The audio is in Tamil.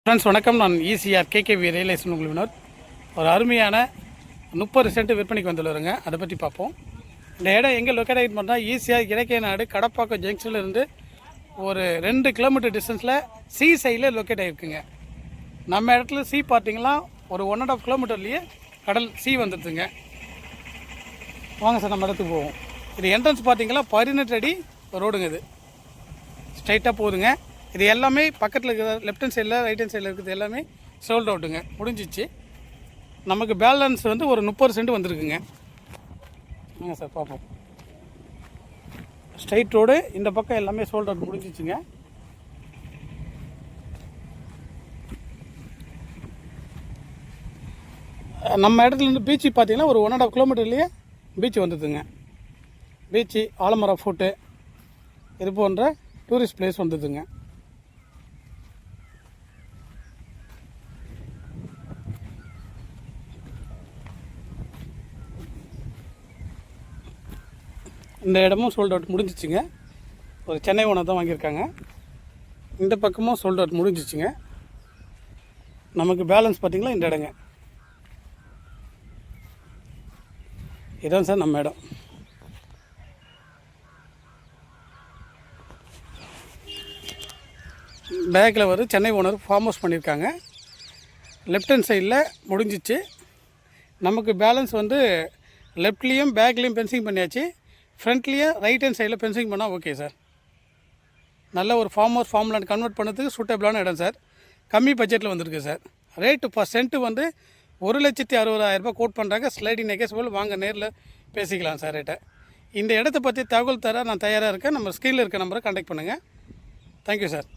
ஃப்ரெண்ட்ஸ் வணக்கம். நான் ஈசிஆர் கேகேவி ரியல் எஸ்டேட் உங்கள் வினோத். ஒரு அருமையான 30 சென்ட் விற்பனைக்கு வந்துள்ளவருங்க. அதை பற்றி பார்ப்போம். இந்த இடம் எங்கே லொக்கேட் ஆகிட்டு பண்ணால் ஈசிஆர் இலக்கிய நாடு கடப்பாக்கம் ஜங்ஷனில் இருந்து ஒரு 2 கிலோமீட்டர் டிஸ்டன்ஸில் சி சைடில் லொக்கேட் ஆகிருக்குங்க. நம்ம இடத்துல சி பார்த்தீங்கன்னா ஒரு 1.5 கிலோமீட்டர்லேயே கடல் சி வந்துடுதுங்க. வாங்க சார், நம்ம இடத்துக்கு போவோம். இது என்ட்ரன்ஸ் பார்த்தீங்கன்னா 18 அடி ரோடுங்க. இது ஸ்ட்ரைட்டாக போகுதுங்க. இது எல்லாமே பக்கத்தில் இருக்கிற லெஃப்ட் ஹேண்ட் சைடில் ரைட் ஹேண்ட் சைடில் இருக்கிறது எல்லாமே சோல்ட் அவுட்டுங்க, முடிஞ்சிச்சு. நமக்கு பேலன்ஸ் வந்து ஒரு 30 சென்ட் வந்துருக்குங்க. சார் பார்ப்போம். ஸ்ட்ரைட் ரோடு, இந்த பக்கம் எல்லாமே சோல்ட் அவுட் முடிஞ்சிச்சுங்க. நம்ம இடத்துலேருந்து பீச்சு பார்த்தீங்கன்னா ஒரு 1.5 கிலோமீட்டர்லேயே பீச் வந்துடுதுங்க. பீச்சு, ஆலமரம் ஃபோர்ட்டு, இது போன்ற டூரிஸ்ட் பிளேஸ் வந்துடுதுங்க. இந்த இடமும் சோல்ட் அவுட் முடிஞ்சிச்சுங்க. ஒரு சென்னை ஓனர் தான் வாங்கியிருக்காங்க. இந்த பக்கமும் சோல்ட் அவுட் முடிஞ்சிச்சுங்க. நமக்கு பேலன்ஸ் பார்த்திங்களா இந்த இடங்க. இதான் சார் நம்ம இடம். பேக்கில் ஒரு சென்னை ஓனர் ஃபார்ம் ஹவுஸ் பண்ணியிருக்காங்க. லெஃப்ட் ஹேண்ட் சைடில் முடிஞ்சிச்சு. நமக்கு பேலன்ஸ் வந்து லெஃப்ட்லேயும் பேக்லேயும் பென்சிங் பண்ணியாச்சு. ஃப்ரண்ட்லேயும் ரைட் ஹேண்ட் சைடில் பென்சிங் பண்ணால் ஓகே சார். நல்ல ஒரு farm house farm land convert பண்ணுறதுக்கு சூட்டபிளான இடம் சார். கம்மி பட்ஜெட்டில் வந்துருக்கு சார். ரேட்டு பர் சென்ட்டு வந்து 1,60,000 கோட் பண்ணுறாங்க. Sliding negotiable. வாங்க நேரில் பேசிக்கலாம் சார் ரேட்டை. இந்த இடத்த பற்றி தகவல் தர நான் தயாராக இருக்கேன். நம்ம ஸ்க்ரீனில் இருக்க நம்பரை கான்டாக்ட் பண்ணுங்கள். Thank you sir.